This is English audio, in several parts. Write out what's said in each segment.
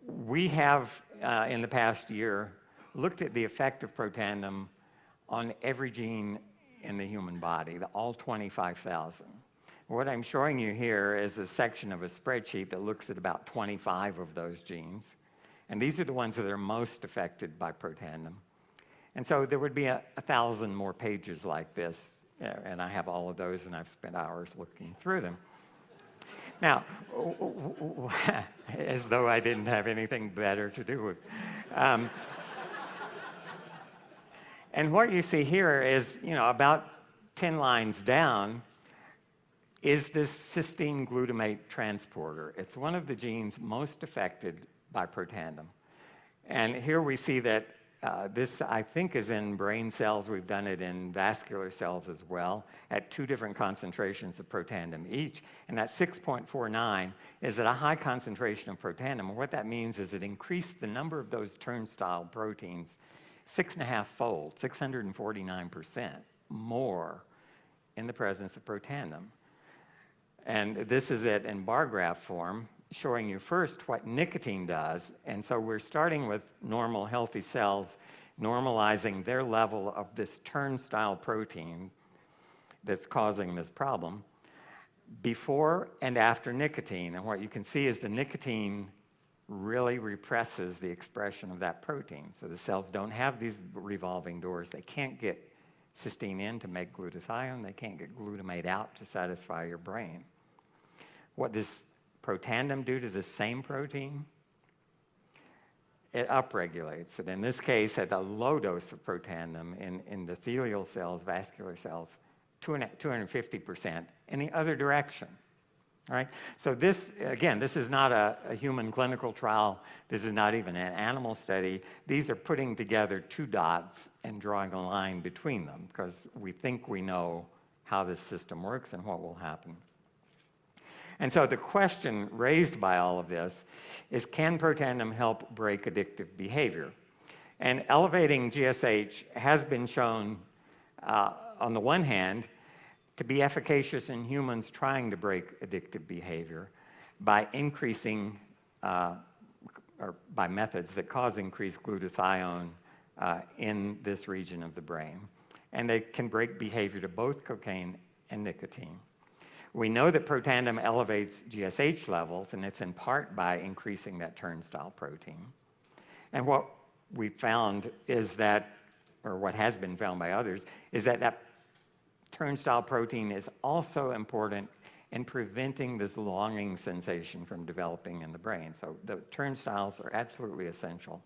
we have, in the past year, looked at the effect of Protandim on every gene in the human body, all 25,000. What I'm showing you here is a section of a spreadsheet that looks at about 25 of those genes. And these are the ones that are most affected by Protandim. And so there would be 1,000 more pages like this, and I have all of those, and I've spent hours looking through them. Now, as though I didn't have anything better to do with. And what you see here is, about 10 lines down is this cysteine glutamate transporter. It's one of the genes most affected by Protandim. And here we see that this, I think, is in brain cells. We've done it in vascular cells as well, at 2 different concentrations of Protandim each. And that 6.49 is at a high concentration of Protandim. And what that means is it increased the number of those turnstile proteins 6.5-fold, 649% more in the presence of Protandim. And this is it in bar graph form, showing you first what nicotine does. And so we're starting with normal, healthy cells, normalizing their level of this turnstile protein that's causing this problem, before and after nicotine. And what you can see is the nicotine really represses the expression of that protein. So the cells don't have these revolving doors. They can't get cysteine in to make glutathione. They can't get glutamate out to satisfy your brain. What does Protandim do to the same protein? It upregulates it. In this case, at a low dose of Protandim in endothelial cells, vascular cells, 250% in the other direction. All right? So this, again, this is not a human clinical trial. This is not even an animal study. These are putting together 2 dots and drawing a line between them because we think we know how this system works and what will happen. And so the question raised by all of this is, can Protandim help break addictive behavior? And elevating GSH has been shown, on the one hand, to be efficacious in humans trying to break addictive behavior by increasing, or by methods that cause increased glutathione in this region of the brain. And they can break behavior to both cocaine and nicotine. We know that Protandim elevates GSH levels, and it's in part by increasing that turnstile protein. And what we found is that, or what has been found by others, is that that turnstile protein is also important in preventing this longing sensation from developing in the brain. So the turnstiles are absolutely essential.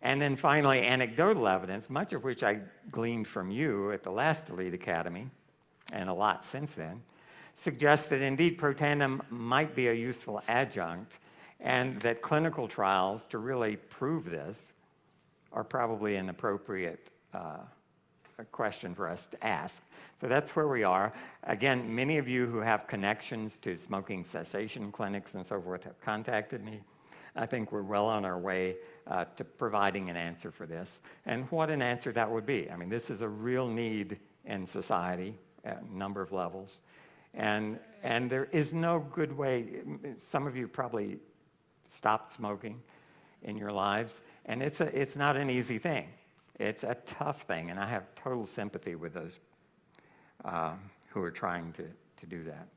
And then finally, anecdotal evidence, much of which I gleaned from you at the last Elite Academy, and a lot since then, suggests that indeed Protandim might be a useful adjunct, and that clinical trials to really prove this are probably an appropriate question for us to ask. So that's where we are. Again, many of you who have connections to smoking cessation clinics and so forth have contacted me. I think we're well on our way to providing an answer for this. And what an answer that would be. I mean, this is a real need in society at a number of levels. And there is no good way. Some of you probably stopped smoking in your lives, and it's not an easy thing. It's a tough thing, and I have total sympathy with those who are trying to do that.